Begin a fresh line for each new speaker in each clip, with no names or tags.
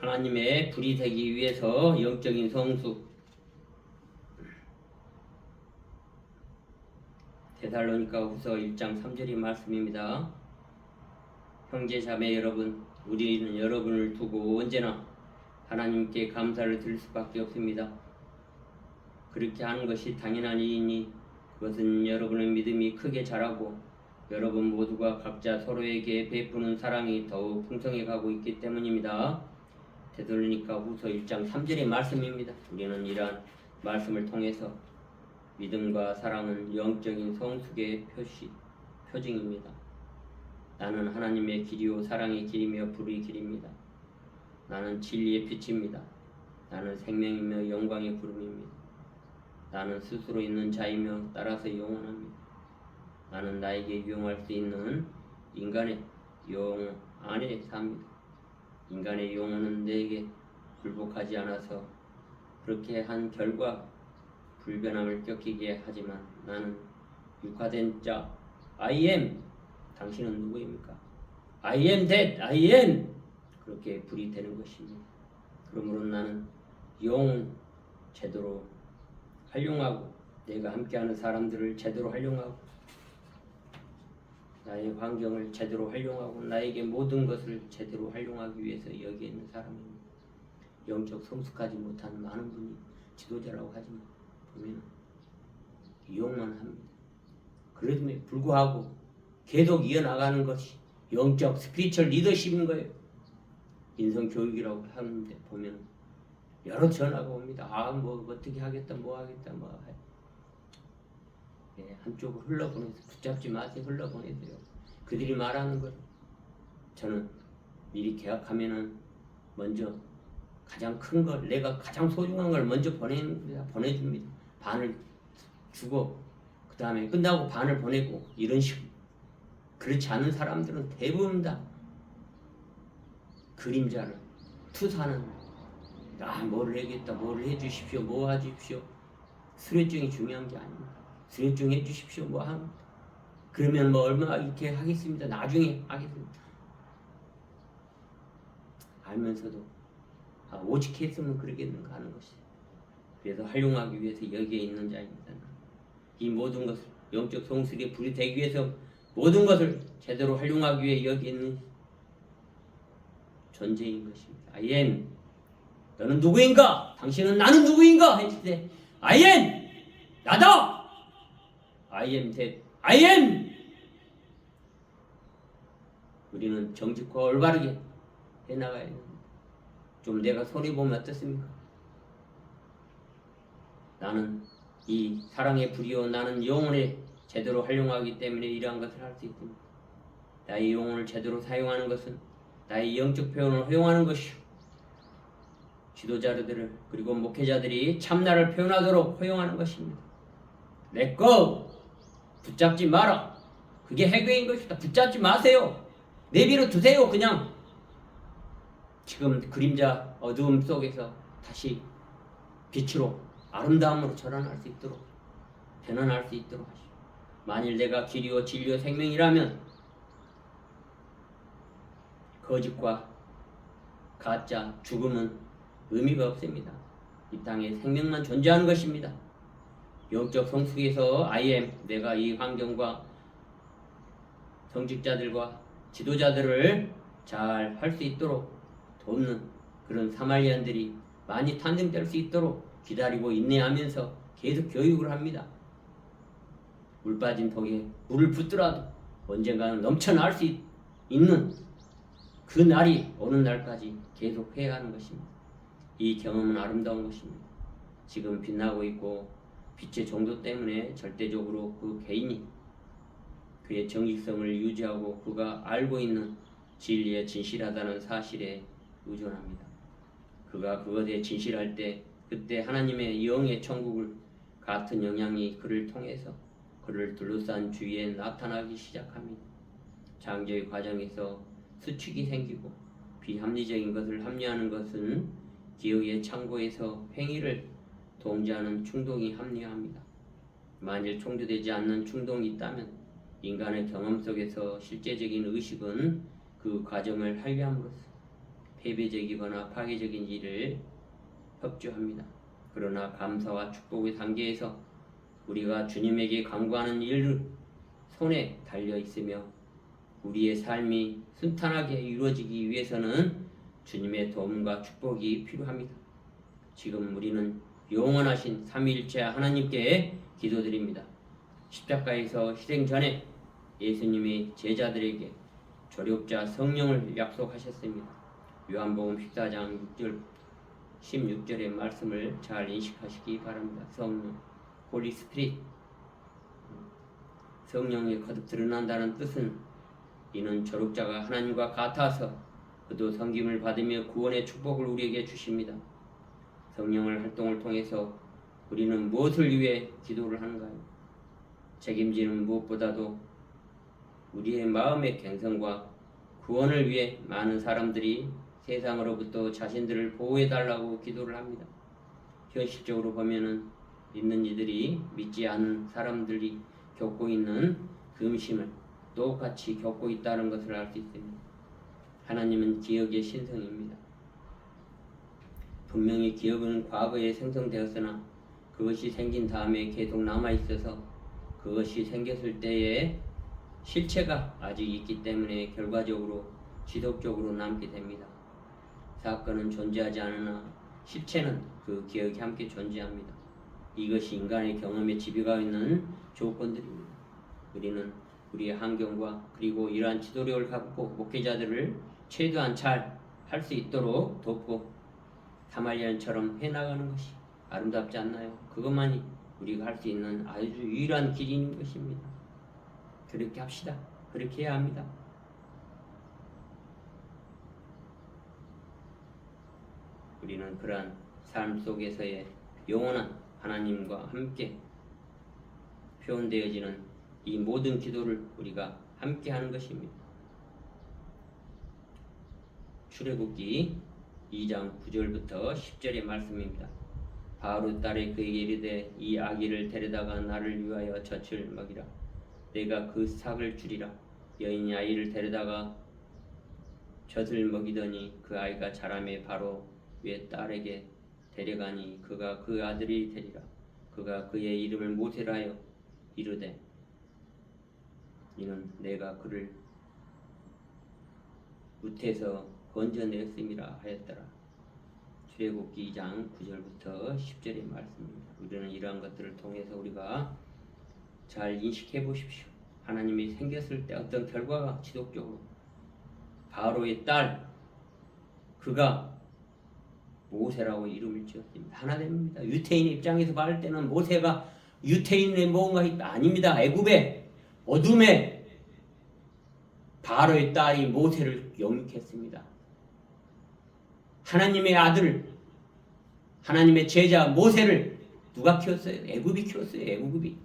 하나님의 불이 되기 위해서 영적인 성숙. 데살로니가후서 1장 3절의 말씀입니다. 형제 자매 여러분, 우리는 여러분을 두고 언제나 하나님께 감사를 드릴 수밖에 없습니다. 그렇게 하는 것이 당연한 일이니 그것은 여러분의 믿음이 크게 자라고 여러분 모두가 각자 서로에게 베푸는 사랑이 더욱 풍성해 가고 있기 때문입니다. 데살로니가후서 1장 3절의 말씀입니다. 우리는 이러한 말씀을 통해서 믿음과 사랑은 영적인 성숙의 표징입니다. 나는 하나님의 길이요 사랑의 길이며 불의 길입니다. 나는 진리의 빛입니다. 나는 생명이며 영광의 구름입니다. 나는 스스로 있는 자이며 따라서 영원합니다. 나는 나에게 유용할 수 있는 인간의 영 안에 삽니다. 인간의 영혼은 내게 굴복하지 않아서 그렇게 한 결과 불변함을 꺾이게 하지만 나는 육화된 자 I am. 당신은 누구입니까? I am that I am. 그렇게 불이 되는 것입니다. 그러므로 나는 영을 제대로 활용하고 내가 함께하는 사람들을 제대로 활용하고 나의 환경을 제대로 활용하고 나에게 모든 것을 제대로 활용하기 위해서 여기에 있는 사람입니다. 영적 성숙하지 못한 많은 분이 지도자라고 하지만 보면 이용만 합니다. 그럼에도 불구하고 계속 이어나가는 것이 영적 스피리추얼 리더십인 거예요. 인성교육이라고 하는데 보면 여러 전화가 옵니다. 뭐 어떻게 하겠다 뭐 하겠다 뭐 해. 예, 한쪽으로 흘러보내서 붙잡지 마세요. 흘러보내세요. 그들이 말하는 걸 저는 미리 계약하면은 먼저 가장 큰 걸 내가 가장 소중한 걸 먼저 보내줍니다. 반을 주고 그 다음에 끝나고 반을 보내고 이런 식으로. 그렇지 않은 사람들은 대부분 다 그림자를 투사는 뭐를 해야겠다 뭐를 해주십시오 뭐 해주십시오. 수료증이 중요한 게 아닙니다. 수료증 해주십시오 뭐 하는 그러면 뭐 얼마 이렇게 하겠습니다. 나중에 하겠습니다. 알면서도 오직 했으면 그러겠는가 하는 것이. 그래서 활용하기 위해서 여기에 있는 자입니다. 이 모든 것을 영적 성숙의 불이 되기 위해서 모든 것을 제대로 활용하기 위해 여기 있는 존재인 것입니다. I am. 너는 누구인가? 당신은 나는 누구인가? 했을 때 I am. 나다. I am that. I am. 우리는 정직과 올바르게 해나가야 됩니다. 좀 내가 손해보면 어떻습니까? 나는 이 사랑의 불이요 나는 영혼을 제대로 활용하기 때문에 이러한 것을 할 수 있습니다. 나의 영혼을 제대로 사용하는 것은 나의 영적 표현을 허용하는 것이요 지도자들을 그리고 목회자들이 참나를 표현하도록 허용하는 것입니다. Let go. 붙잡지 마라. 그게 해괴인 것이다. 붙잡지 마세요. 내비로 두세요. 그냥 지금 그림자 어두움 속에서 다시 빛으로 아름다움으로 전환할 수 있도록 변환할 수 있도록 하시오. 만일 내가 길이요 진리요 생명이라면 거짓과 가짜 죽음은 의미가 없습니다. 이 땅에 생명만 존재하는 것입니다. 영적 성숙에서 I am 내가 이 환경과 성직자들과 지도자들을 잘 할 수 있도록 돕는 그런 사마리안들이 많이 탄생될 수 있도록 기다리고 인내하면서 계속 교육을 합니다. 물 빠진 독에 물을 붓더라도 언젠가는 넘쳐날 수 있는 그 날이 오는 날까지 계속 해야 하는 것입니다. 이 경험은 아름다운 것입니다. 지금 빛나고 있고 빛의 정도 때문에 절대적으로 그 개인이 그의 정직성을 유지하고 그가 알고 있는 진리에 진실하다는 사실에 의존합니다. 그가 그것에 진실할 때 그때 하나님의 영의 천국을 같은 영향이 그를 통해서 그를 둘러싼 주위에 나타나기 시작합니다. 장제의 과정에서 수축이 생기고 비합리적인 것을 합리화하는 것은 기억의 창고에서 행위를 동조하는 충동이 합리화합니다. 만일 총조되지 않는 충동이 있다면 인간의 경험 속에서 실제적인 의식은 그 과정을 할애함으로써 패배적이거나 파괴적인 일을 협조합니다. 그러나 감사와 축복의 단계에서 우리가 주님에게 간구하는 일 손에 달려 있으며 우리의 삶이 순탄하게 이루어지기 위해서는 주님의 도움과 축복이 필요합니다. 지금 우리는 영원하신 삼위일체 하나님께 기도드립니다. 십자가에서 희생 전에 예수님이 제자들에게 조력자 성령을 약속하셨습니다. 요한복음 14장 6절 16절의 말씀을 잘 인식하시기 바랍니다. 성령, 홀리 스피릿, 성령이 거듭 드러난다는 뜻은 이는 조력자가 하나님과 같아서 그도 섬김을 받으며 구원의 축복을 우리에게 주십니다. 성령의 활동을 통해서 우리는 무엇을 위해 기도를 하는가요? 책임지는 무엇보다도 우리의 마음의 갱성과 구원을 위해 많은 사람들이 세상으로부터 자신들을 보호해달라고 기도를 합니다. 현실적으로 보면은 있는 이들이 믿지 않는 사람들이 겪고 있는 금심을 똑같이 겪고 있다는 것을 알 수 있습니다. 하나님은 기억의 신성입니다. 분명히 기억은 과거에 생성되었으나 그것이 생긴 다음에 계속 남아있어서 그것이 생겼을 때에 실체가 아직 있기 때문에 결과적으로 지속적으로 남게 됩니다. 사건은 존재하지 않으나 실체는 그 기억이 함께 존재합니다. 이것이 인간의 경험에 지배가 있는 조건들입니다. 우리는 우리의 환경과 그리고 이러한 지도력을 갖고 목회자들을 최대한 잘 할 수 있도록 돕고 사마리아인처럼 해나가는 것이 아름답지 않나요? 그것만이 우리가 할 수 있는 아주 유일한 길인 것입니다. 그렇게 합시다. 그렇게 해야 합니다. 우리는 그러한 삶 속에서의 영원한 하나님과 함께 표현되어지는 이 모든 기도를 우리가 함께 하는 것입니다. 출애굽기 2장 9절부터 10절의 말씀입니다. 바로 딸이 그에게 이르되 이 아기를 데려다가 나를 위하여 젖을 먹이라. 내가 그 삭을 주리라. 여인이 아이를 데려다가 젖을 먹이더니 그 아이가 자라매 바로 왜 딸에게 데려가니 그가 그 아들이 되리라. 그가 그의 이름을 모세라 하여 이르되 이는 내가 그를 우태에서 건져냈음이라 하였더라. 출애굽기 2장 9절부터 10절의 말씀입니다. 우리는 이러한 것들을 통해서 우리가 잘 인식해 보십시오. 하나님이 생겼을 때 어떤 결과가 지속적으로 바로의 딸 그가 모세라고 이름을 지었습니다. 하나님입니다. 유태인의 입장에서 봤을 때는 모세가 유태인의 뭔가 아닙니다. 애굽의 어둠에 바로의 딸이 모세를 영육했습니다. 하나님의 아들, 하나님의 제자 모세를 누가 키웠어요? 애굽이 키웠어요. 애굽이.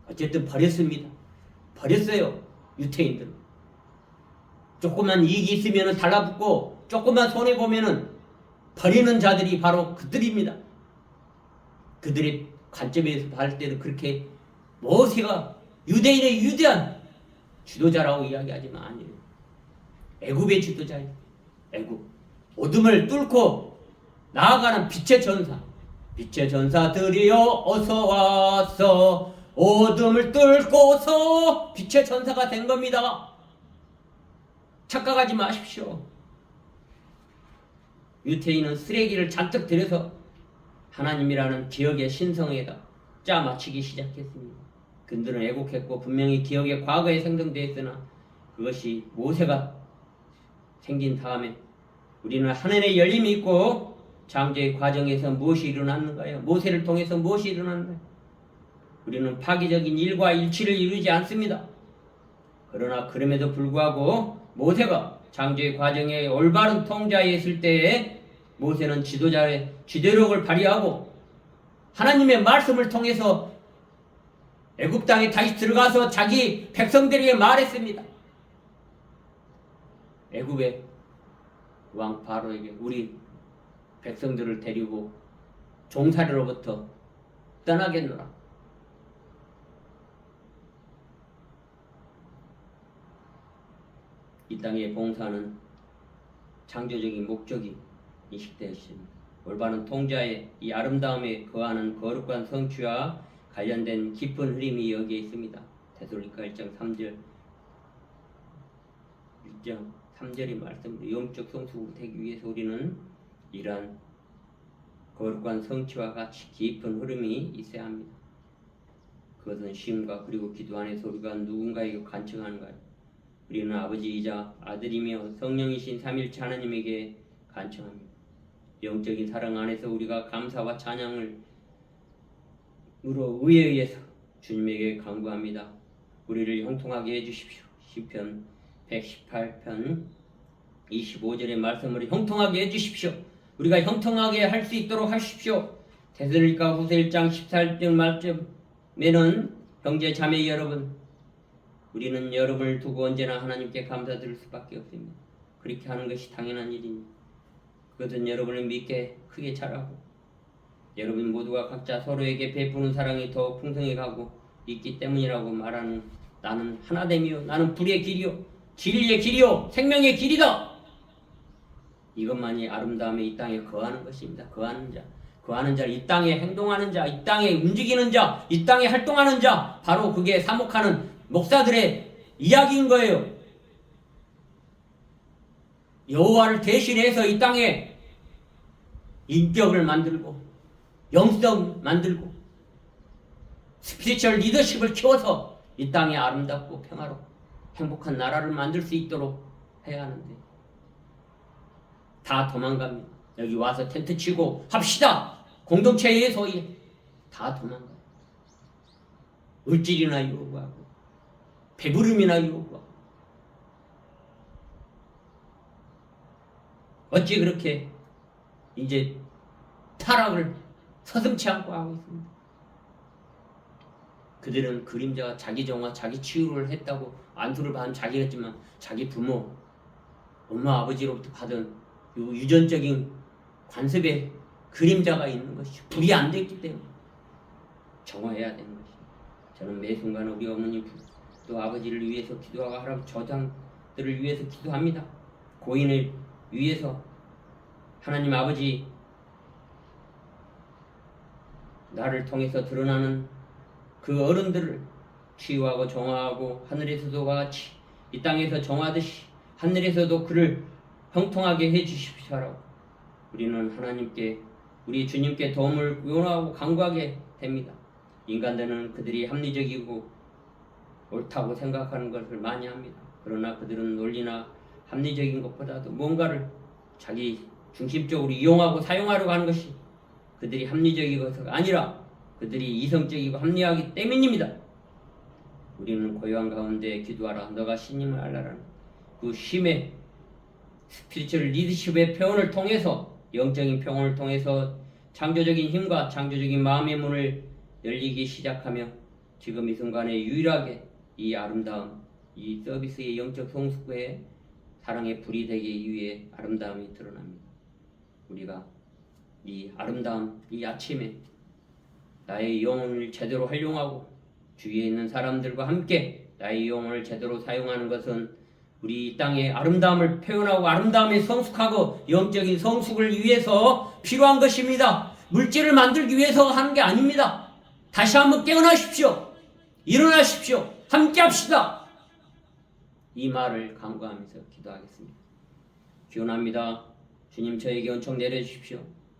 어쨌든 버렸습니다. 버렸어요. 유태인들. 조그만 이익이 있으면 달라붙고 조그만 손해보면 버리는 자들이 바로 그들입니다. 그들의 관점에서 봤을 때는 그렇게 모세가 유대인의 위대한 지도자라고 이야기하지만 아니에요. 애굽의 지도자예요. 애굽. 어둠을 뚫고 나아가는 빛의 전사. 빛의 전사들이여 어서 와서 어둠을 뚫고서 빛의 전사가 된 겁니다. 착각하지 마십시오. 유태인은 쓰레기를 잔뜩 들여서 하나님이라는 기억의 신성에다 짜맞추기 시작했습니다. 그들은 애국했고 분명히 기억의 과거에 생성되었으나 그것이 모세가 생긴 다음에 우리는 하늘의 열림이 있고 창조의 과정에서 무엇이 일어났는가요? 모세를 통해서 무엇이 일어났는가요? 우리는 파괴적인 일과 일치를 이루지 않습니다. 그러나 그럼에도 불구하고 모세가 창조의 과정에 올바른 통자에 있을 때에 모세는 지도자의 지도력을 발휘하고 하나님의 말씀을 통해서 애굽 땅에 다시 들어가서 자기 백성들에게 말했습니다. 애굽의 왕 바로에게 우리 백성들을 데리고 종살이로부터 떠나겠노라. 이 땅에 봉사는 창조적인 목적이 인식되어 있습니다. 올바른 통자의 이 아름다움에 거하는 거룩한 성취와 관련된 깊은 흐름이 여기에 있습니다. 데살로니가 1장 3절의 말씀으로 영적 성숙이 되기 위해서 우리는 이러한 거룩한 성취와 같이 깊은 흐름이 있어야 합니다. 그것은 쉼과 그리고 기도 안에서 우리가 누군가에게 간청하는 거예요. 우리는 아버지이자 아들이며 성령이신 삼일체 하나님에게 간청합니다. 영적인 사랑 안에서 우리가 감사와 찬양을 의에 의해서 주님에게 간구합니다. 우리를 형통하게 해주십시오. 시편 118편 25절의 말씀으로 형통하게 해주십시오. 우리가 형통하게 할 수 있도록 하십시오. 데살로니가 후서 1장 14절 말씀에는 형제 자매 여러분, 우리는 여러분을 두고 언제나 하나님께 감사드릴 수밖에 없습니다. 그렇게 하는 것이 당연한 일입니다. 그것은 여러분을 믿게 크게 자라고 여러분 모두가 각자 서로에게 베푸는 사랑이 더 풍성해 가고 있기 때문이라고 말하는 나는 하나됨이요 나는 불의 길이요 진리의 길이요 생명의 길이다. 이것만이 아름다움의 이 땅에 거하는 것입니다. 거하는 자, 이 땅에 행동하는 자, 이 땅에 움직이는 자, 이 땅에 활동하는 자, 바로 그게 사목하는 목사들의 이야기인 거예요. 여호와를 대신해서 이 땅에 인격을 만들고 영성 만들고 스피리추얼 리더십을 키워서 이 땅에 아름답고 평화롭고 행복한 나라를 만들 수 있도록 해야 하는데 다 도망갑니다. 여기 와서 텐트 치고 합시다. 공동체에서 다 도망가요. 물질이나 요구하고 배부름이나 요구하고 어찌 그렇게 이제 타락을 서슴지 않고 하고 있습니다. 그들은 그림자가 자기 정화, 자기 치유를 했다고 안수를 받은 자기겠지만 자기 부모, 엄마, 아버지로부터 받은 유전적인 관습에 그림자가 있는 것이죠. 불이 안 됐기 때문에 정화해야 되는 것이죠. 저는 매 순간 우리 어머니 또 아버지를 위해서 기도하고 할아버지 저장들을 위해서 기도합니다. 고인을 위해서 하나님 아버지 나를 통해서 드러나는 그 어른들을 치유하고 정화하고 하늘에서도 같이 이 땅에서 정하듯이 하늘에서도 그를 형통하게 해주십시오라고 우리는 하나님께 우리 주님께 도움을 요청하고 간구하게 됩니다. 인간들은 그들이 합리적이고 옳다고 생각하는 것을 많이 합니다. 그러나 그들은 논리나 합리적인 것보다도 뭔가를 자기 중심적으로 이용하고 사용하려고 하는 것이 그들이 합리적인 것이 아니라 그들이 이성적이고 합리하기 때문입니다. 우리는 고요한 가운데 기도하라 너가 신임을 알라라는 그 쉼의 스피리추얼 리더십의 표현을 통해서 영적인 표현을 통해서 창조적인 힘과 창조적인 마음의 문을 열리기 시작하며 지금 이 순간에 유일하게 이 아름다움 이 서비스의 영적 성숙의 사랑의 불이 되기 위해 아름다움이 드러납니다. 우리가 이 아름다움 이 아침에 나의 영혼을 제대로 활용하고 주위에 있는 사람들과 함께 나의 영혼을 제대로 사용하는 것은 우리 이 땅의 아름다움을 표현하고 아름다움에 성숙하고 영적인 성숙을 위해서 필요한 것입니다. 물질을 만들기 위해서 하는 게 아닙니다. 다시 한번 깨어나십시오. 일어나십시오. 함께 합시다. 이 말을 간구하면서 기도하겠습니다. 기원합니다. 주님 저에게 은총 내려주십시오.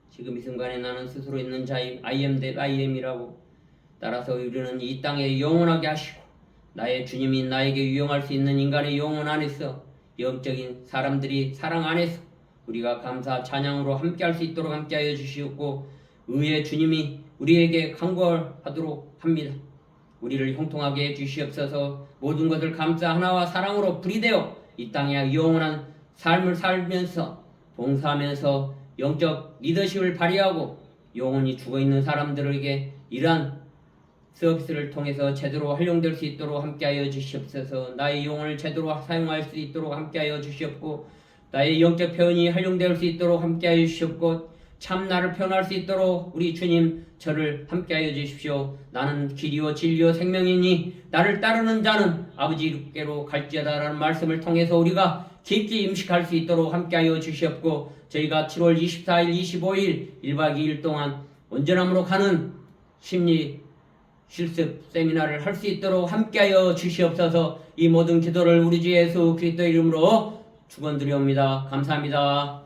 지금 이 순간에 나는 스스로 있는 자임 I am that I am이라고 따라서 우리는 이 땅에 영원하게 하시고 나의 주님이 나에게 유용할 수 있는 인간의 영혼 안에서 영적인 사람들이 사랑 안에서 우리가 감사 찬양으로 함께할 수 있도록 함께하여 주시옵고 의의 주님이 우리에게 간구하도록 합니다. 우리를 형통하게 해주시옵소서. 모든 것을 감사 하나와 사랑으로 불이되어 이 땅에 영원한 삶을 살면서 봉사하면서 영적 리더십을 발휘하고 영혼이 죽어있는 사람들에게 이러한 서비스를 통해서 제대로 활용될 수 있도록 함께하여 주시옵소서. 나의 영혼을 제대로 사용할 수 있도록 함께하여 주시옵고 나의 영적 표현이 활용될 수 있도록 함께하여 주시옵고 참나를 표현할 수 있도록 우리 주님 저를 함께하여 주십시오. 나는 길이요 진리요 생명이니 나를 따르는 자는 아버지께로 갈지어다라는 말씀을 통해서 우리가 깊이 임식할 수 있도록 함께하여 주시옵고, 저희가 7월 24일, 25일 1박 2일 동안 온전함으로 가는 심리 실습 세미나를 할 수 있도록 함께하여 주시옵소서. 이 모든 기도를 우리 주 예수 그리스도 이름으로 축원드리옵니다. 감사합니다.